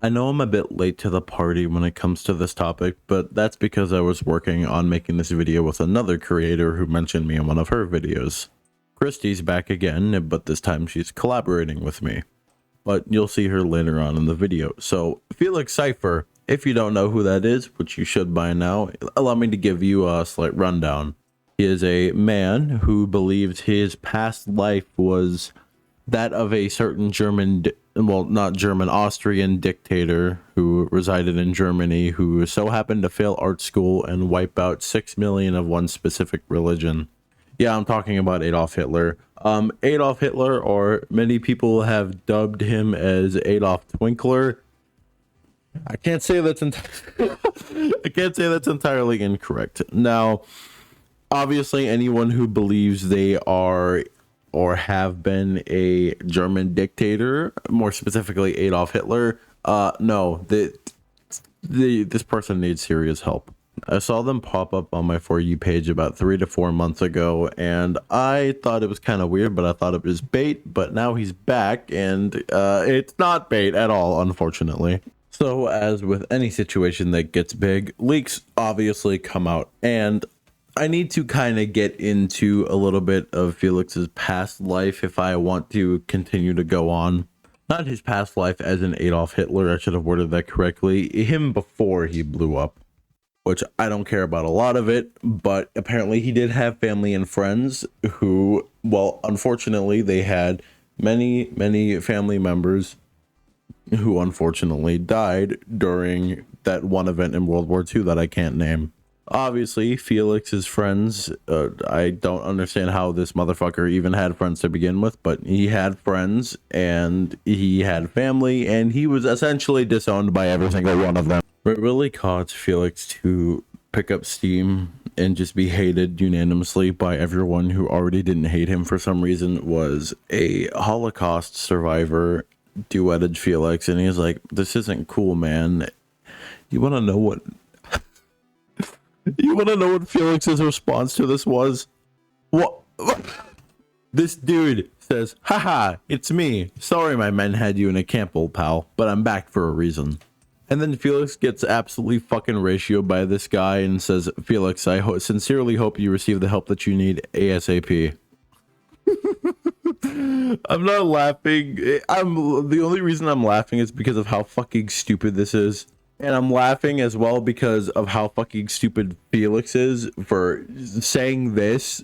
I know I'm a bit late to the party when it comes to this topic, but that's because I was working on making this video with another creator who mentioned me in one of her videos. Christy's back again, but this time she's collaborating with me. But you'll see her later on in the video. So, Felix Cipher, if you don't know who that is, which you should by now, allow me to give you a slight rundown. He is a man who believes his past life was that of a certain not German, Austrian dictator who resided in Germany, who so happened to fail art school and wipe out 6 million of one specific religion. Yeah, I'm talking about Adolf Hitler. Adolf Hitler, or many people have dubbed him as Adolf Twinkler. I can't say that's I can't say that's entirely incorrect. Now, obviously, anyone who believes they are or have been a German dictator, more specifically Adolf Hitler, no, this person needs serious help. I saw them pop up on my For You page about 3 to 4 months ago, and I thought it was kind of weird, but I thought it was bait, but now he's back, and it's not bait at all, unfortunately. So, as with any situation that gets big, leaks obviously come out, and I need to kind of get into a little bit of Felix's past life if I want to continue to go on. Not his past life as in Adolf Hitler, I should have worded that correctly. Him before he blew up, which I don't care about a lot of it, but apparently he did have family and friends who, well, unfortunately, they had many family members who unfortunately died during that one event in World War II that I can't name. Obviously, Felix's friends, I don't understand how this motherfucker even had friends to begin with, but he had friends and he had family and he was essentially disowned by every single one of them. What really caused Felix to pick up steam and just be hated unanimously by everyone who already didn't hate him for some reason was a Holocaust survivor duetted Felix, and he's like, "This isn't cool, man. You want to know what You want to know what Felix's response to this was? What? This dude says, "Haha, it's me. Sorry my men had you in a camp, old pal, but I'm back for a reason." And then Felix gets absolutely fucking ratioed by this guy and says, "Felix, I sincerely hope you receive the help that you need ASAP." I'm not laughing. The only reason I'm laughing is because of how fucking stupid this is. And I'm laughing as well because of how fucking stupid Felix is for saying this.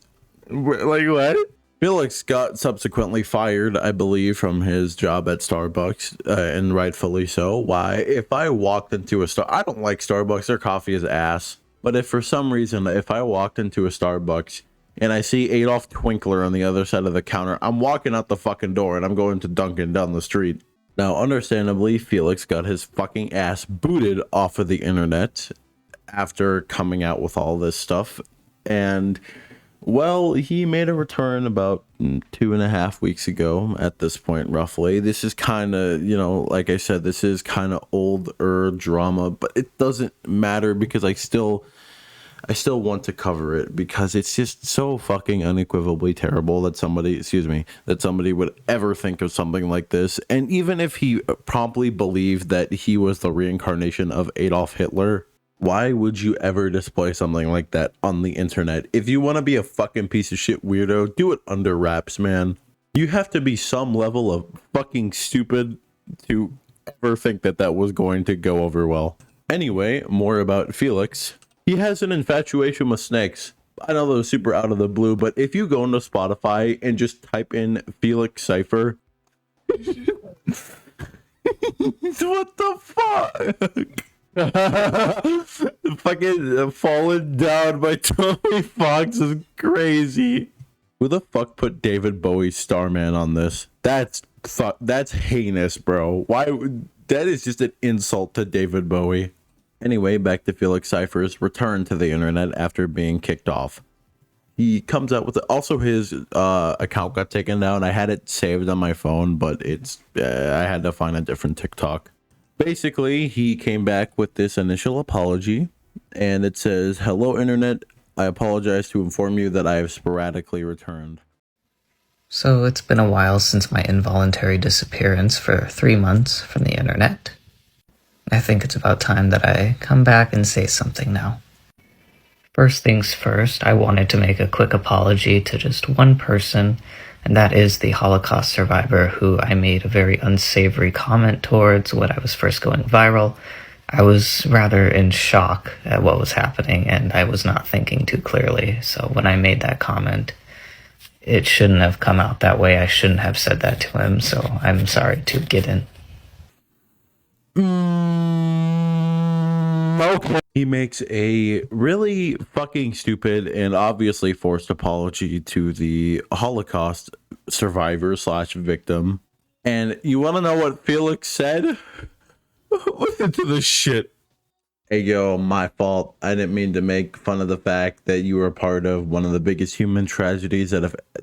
Like, what? Felix got subsequently fired, I believe, from his job at Starbucks, and rightfully so. Why? If I walked into I don't like Starbucks, their coffee is ass. But if for some reason, if I walked into a Starbucks and I see Adolf Twinkler on the other side of the counter, I'm walking out the fucking door and I'm going to Dunkin' down the street. Now, understandably, Felix got his fucking ass booted off of the internet after coming out with all this stuff. And, well, he made a return about 2.5 weeks ago at this point, roughly. This is kind of, like I said, this is kind of older drama, but it doesn't matter because I still want to cover it because it's just so fucking unequivocally terrible that somebody would ever think of something like this. And even if he promptly believed that he was the reincarnation of Adolf Hitler, why would you ever display something like that on the internet? If you want to be a fucking piece of shit weirdo, do it under wraps, man. You have to be some level of fucking stupid to ever think that that was going to go over well. Anyway, more about Felix. He has an infatuation with snakes. I know that was super out of the blue, but if you go into Spotify and just type in Felix Cipher, what the fuck? Fucking falling down by Tommy Fox is crazy. Who the fuck put David Bowie's Starman on this? That's heinous, bro. That is just an insult to David Bowie. Anyway, back to Felix Cipher's return to the internet after being kicked off. He comes out with also his account got taken down. I had it saved on my phone, but I had to find a different TikTok. Basically, he came back with this initial apology, and it says, "Hello, internet. I apologize to inform you that I have sporadically returned." So it's been a while since my involuntary disappearance for 3 months from the internet. I think it's about time that I come back and say something now. First things first, I wanted to make a quick apology to just one person, and that is the Holocaust survivor who I made a very unsavory comment towards when I was first going viral. I was rather in shock at what was happening, and I was not thinking too clearly, so when I made that comment, it shouldn't have come out that way. I shouldn't have said that to him, so I'm sorry to get in. Okay. He makes a really fucking stupid and obviously forced apology to the Holocaust survivor slash victim. And you want to know what Felix said? Listen to this shit. Hey, yo, my fault. I didn't mean to make fun of the fact that you were part of one of the biggest human tragedies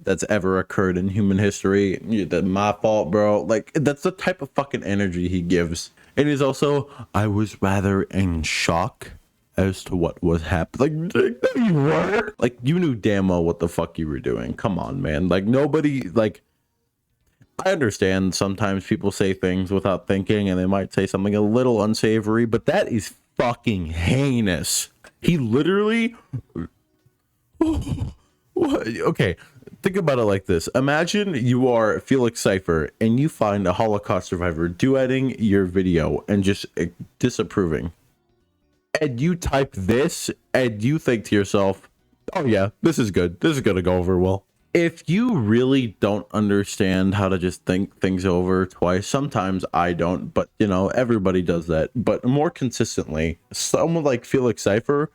that's ever occurred in human history. That's my fault, bro. Like, that's the type of fucking energy he gives. And he's also, I was rather in shock as to what was happening. Like, no, you were. Like, you knew damn well what the fuck you were doing. Come on, man. Like, nobody, like, I understand sometimes people say things without thinking and they might say something a little unsavory, but that is fucking heinous. He literally okay, think about it like this. Imagine you are Felix Cipher and you find a Holocaust survivor duetting your video and just disapproving. And you type this and you think to yourself, oh yeah, this is good. This is gonna go over well. If you really don't understand how to just think things over twice, sometimes I don't, but you know, everybody does that. But more consistently, someone like Felix Cipher,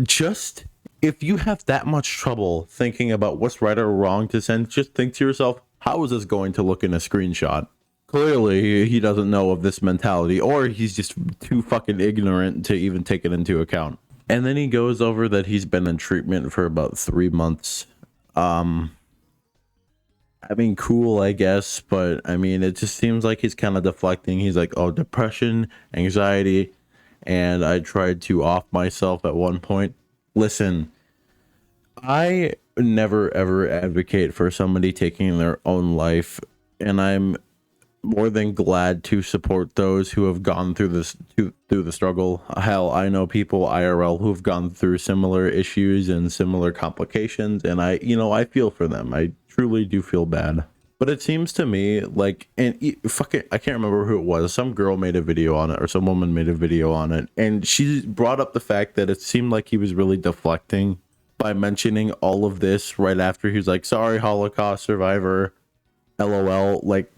just if you have that much trouble thinking about what's right or wrong to send, just think to yourself, how is this going to look in a screenshot? Clearly, he doesn't know of this mentality, or he's just too fucking ignorant to even take it into account. And then he goes over that he's been in treatment for about 3 months. I mean, cool, I guess, but I mean, it just seems like he's kind of deflecting. He's like, oh, depression, anxiety, and I tried to off myself at one point. Listen, I never ever advocate for somebody taking their own life, and I'm more than glad to support those who have gone through this through the struggle. Hell, I know people IRL who've gone through similar issues and similar complications, and I feel for them. I truly do feel bad. But it seems to me like, and fucking, I can't remember who it was. Some girl made a video on it, or some woman made a video on it, and she brought up the fact that it seemed like he was really deflecting by mentioning all of this right after he was like, sorry, Holocaust survivor, LOL. Like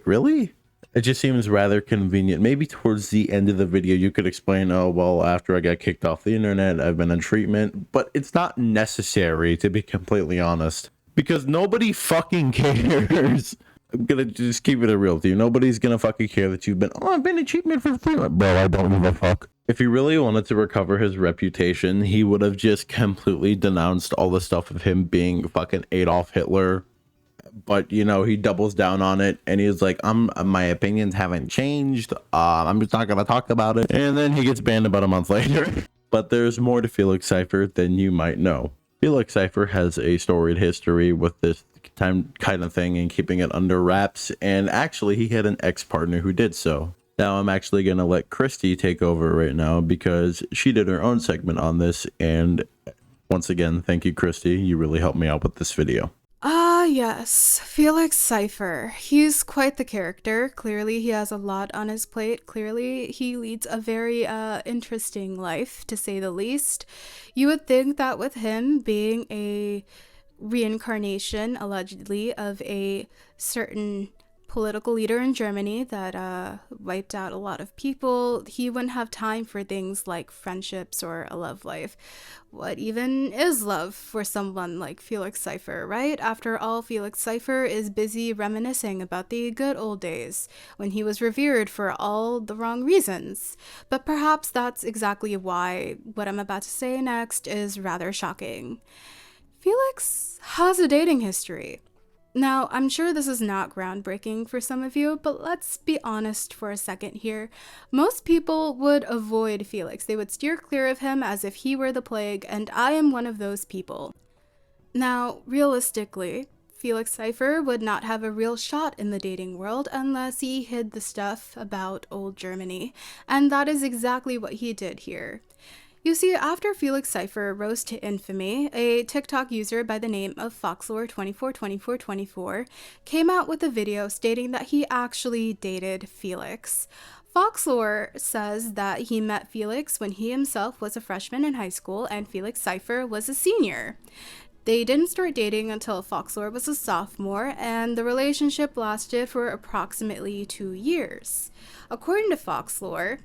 really? It just seems rather convenient. Maybe towards the end of the video you could explain, oh well, after I got kicked off the internet, I've been in treatment, but it's not necessary, to be completely honest, because nobody fucking cares. I'm gonna just keep it real to you. Nobody's gonna fucking care that you've been, oh, I've been in treatment for 3 months. Bro, I don't give a fuck. If he really wanted to recover his reputation, he would have just completely denounced all the stuff of him being fucking Adolf Hitler. But you know, he doubles down on it and he's like, my opinions haven't changed, I'm just not gonna talk about it, and then he gets banned about a month later. But there's more to Felix Cipher than you might know. Felix Cipher has a storied history with this kind of thing and keeping it under wraps, and actually he had an ex-partner who did so. Now I'm actually gonna let Christy take over right now because she did her own segment on this, and once again, thank you, Christy. You really helped me out with this video. Yes, Felix Cipher. He's quite the character. Clearly, he has a lot on his plate. Clearly, he leads a very interesting life, to say the least. You would think that with him being a reincarnation, allegedly, of a certain political leader in Germany that wiped out a lot of people, he wouldn't have time for things like friendships or a love life. What even is love for someone like Felix Cipher, right? After all, Felix Cipher is busy reminiscing about the good old days when he was revered for all the wrong reasons. But perhaps that's exactly why what I'm about to say next is rather shocking. Felix has a dating history. Now, I'm sure this is not groundbreaking for some of you, but let's be honest for a second here. Most people would avoid Felix. They would steer clear of him as if he were the plague, and I am one of those people. Now, realistically, Felix Cipher would not have a real shot in the dating world unless he hid the stuff about old Germany, and that is exactly what he did here. You see, after Felix Cipher rose to infamy, a TikTok user by the name of Foxlore242424 came out with a video stating that he actually dated Felix. Foxlore says that he met Felix when he himself was a freshman in high school and Felix Cipher was a senior. They didn't start dating until Foxlore was a sophomore, and the relationship lasted for approximately 2 years. According to Foxlore,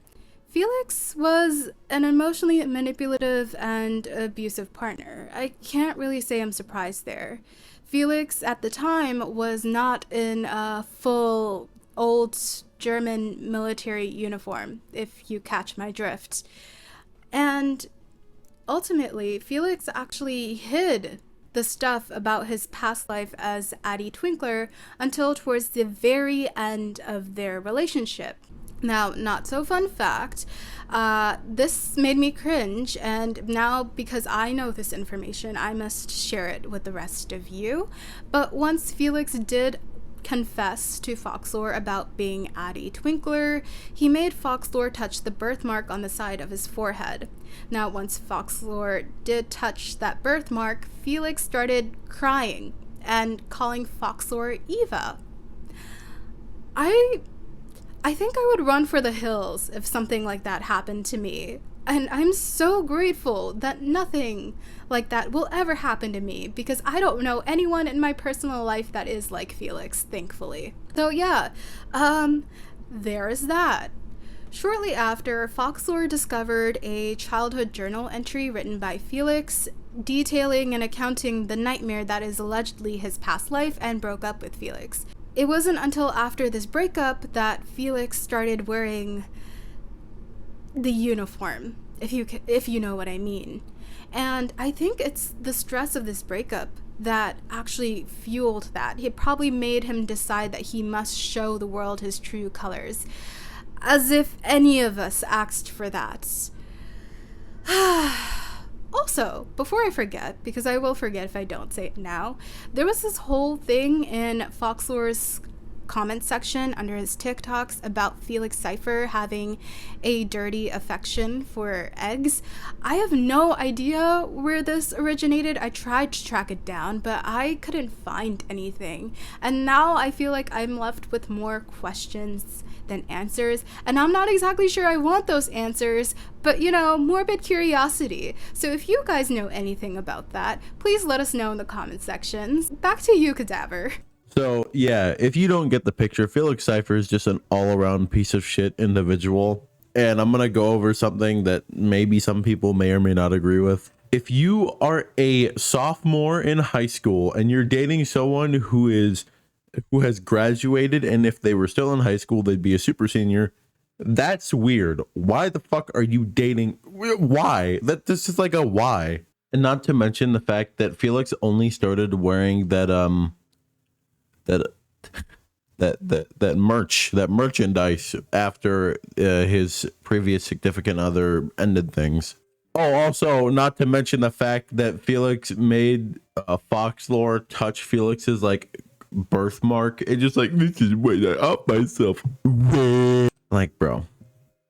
Felix was an emotionally manipulative and abusive partner. I can't really say I'm surprised there. Felix, at the time, was not in a full old German military uniform, if you catch my drift. And ultimately, Felix actually hid the stuff about his past life as Addie Twinkler until towards the very end of their relationship. Now, not so fun fact, this made me cringe, and now because I know this information, I must share it with the rest of you. But once Felix did confess to Foxlore about being Addie Twinkler, he made Foxlore touch the birthmark on the side of his forehead. Now, once Foxlore did touch that birthmark, Felix started crying and calling Foxlore Eva. I think I would run for the hills if something like that happened to me. And I'm so grateful that nothing like that will ever happen to me because I don't know anyone in my personal life that is like Felix, thankfully. So yeah, there is that. Shortly after, Foxlore discovered a childhood journal entry written by Felix detailing and accounting the nightmare that is allegedly his past life and broke up with Felix. It wasn't until after this breakup that Felix started wearing the uniform, if you know what I mean. And I think it's the stress of this breakup that actually fueled that. It probably made him decide that he must show the world his true colors. As if any of us asked for that. Also, before I forget, because I will forget if I don't say it now, there was this whole thing in Foxlore's comment section under his TikToks about Felix Cipher having a dirty affection for eggs. I have no idea where this originated. I tried to track it down, but I couldn't find anything. And now I feel like I'm left with more questions than answers, and I'm not exactly sure I want those answers, but morbid curiosity. So if you guys know anything about that, please let us know in the comment sections. Back to you, Cadaver. So yeah, if you don't get the picture, Felix Cipher is just an all-around piece of shit individual, and I'm gonna go over something that maybe some people may or may not agree with. If you are a sophomore in high school and you're dating someone who has graduated, and if they were still in high school they'd be a super senior, that's weird. Why the fuck are you dating? Why? This is like a why. And not to mention the fact that Felix only started wearing that merchandise after his previous significant other ended things. Oh, also, not to mention the fact that Felix made Foxlore touch Felix's birthmark. It's just this is what I up myself. Like, bro.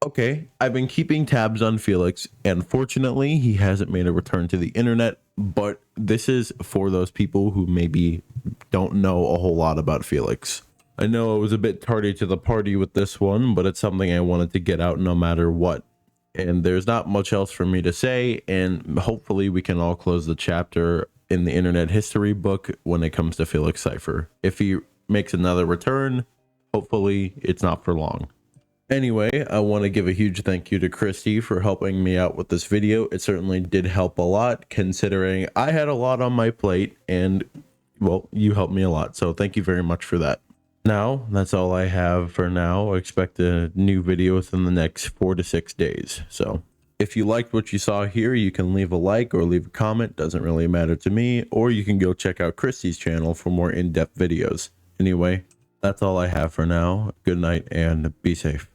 Okay, I've been keeping tabs on Felix, and fortunately, he hasn't made a return to the internet, but this is for those people who maybe don't know a whole lot about Felix. I know I was a bit tardy to the party with this one, but it's something I wanted to get out no matter what. And there's not much else for me to say, and hopefully we can all close the chapter in the internet history book when it comes to Felix Cipher. If he makes another return, hopefully it's not for long. Anyway, I want to give a huge thank you to Christy for helping me out with this video. It certainly did help a lot, considering I had a lot on my plate, and well, you helped me a lot, so thank you very much for that. Now, that's all I have for now. I expect a new video within the next 4 to 6 days. So if you liked what you saw here, you can leave a like or leave a comment. Doesn't really matter to me. Or you can go check out Christy's channel for more in-depth videos. Anyway, that's all I have for now. Good night and be safe.